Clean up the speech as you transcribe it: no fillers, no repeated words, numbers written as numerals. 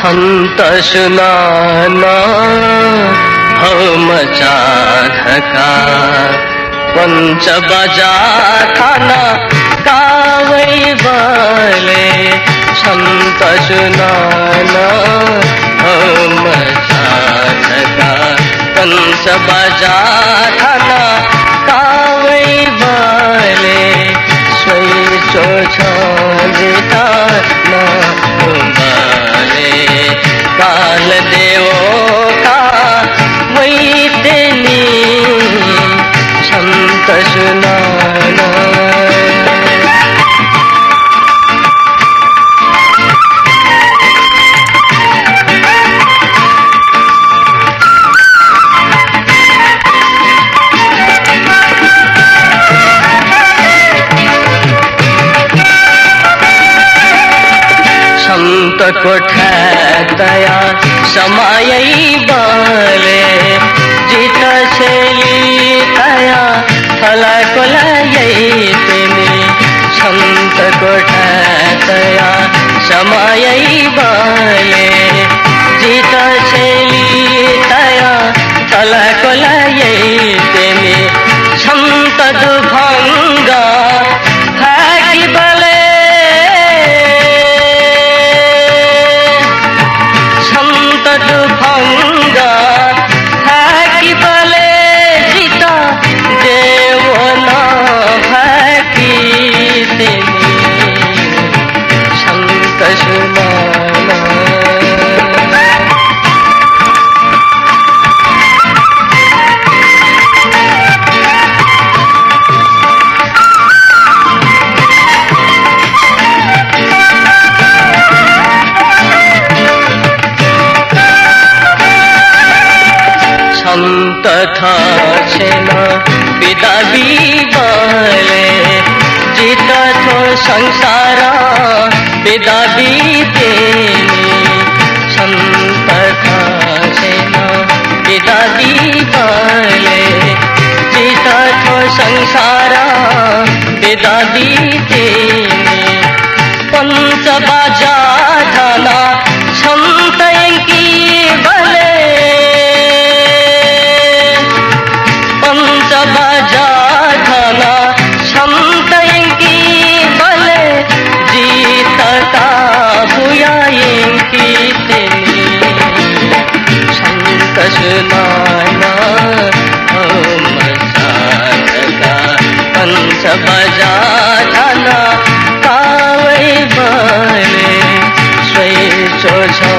संत सुनाना हम चाधका पंच बजा खाना गावै वाले संत सुनाना हम चाधका पंच बजा खाना गावै वाले सोई चोछा ना काल देवो का वही तेनी संत सुनाना। संत को ठहतया समायई बाले जित छेली तया फला कोलयई तेनी संत को ठहतया समायई बाले जित छेली तया फला कोलयई तेनी संत दुभंगा है कि बले भंगा है कि बले जीता देव ना है कि तेनी संत सुनाना। संत था छेना विदा भी बाले जीता तो संसारा विदा भी तेनी संत था छेना विदा भी बाले जीता तो संसारा विदा भी तेनी पंच बाजा थाना संत की बले बजा खाना संत की बले जीत का बुयाएंगी तेनी संत सुनाना हम साधका पंच बजा खाना कावै बाले स्वै चोछा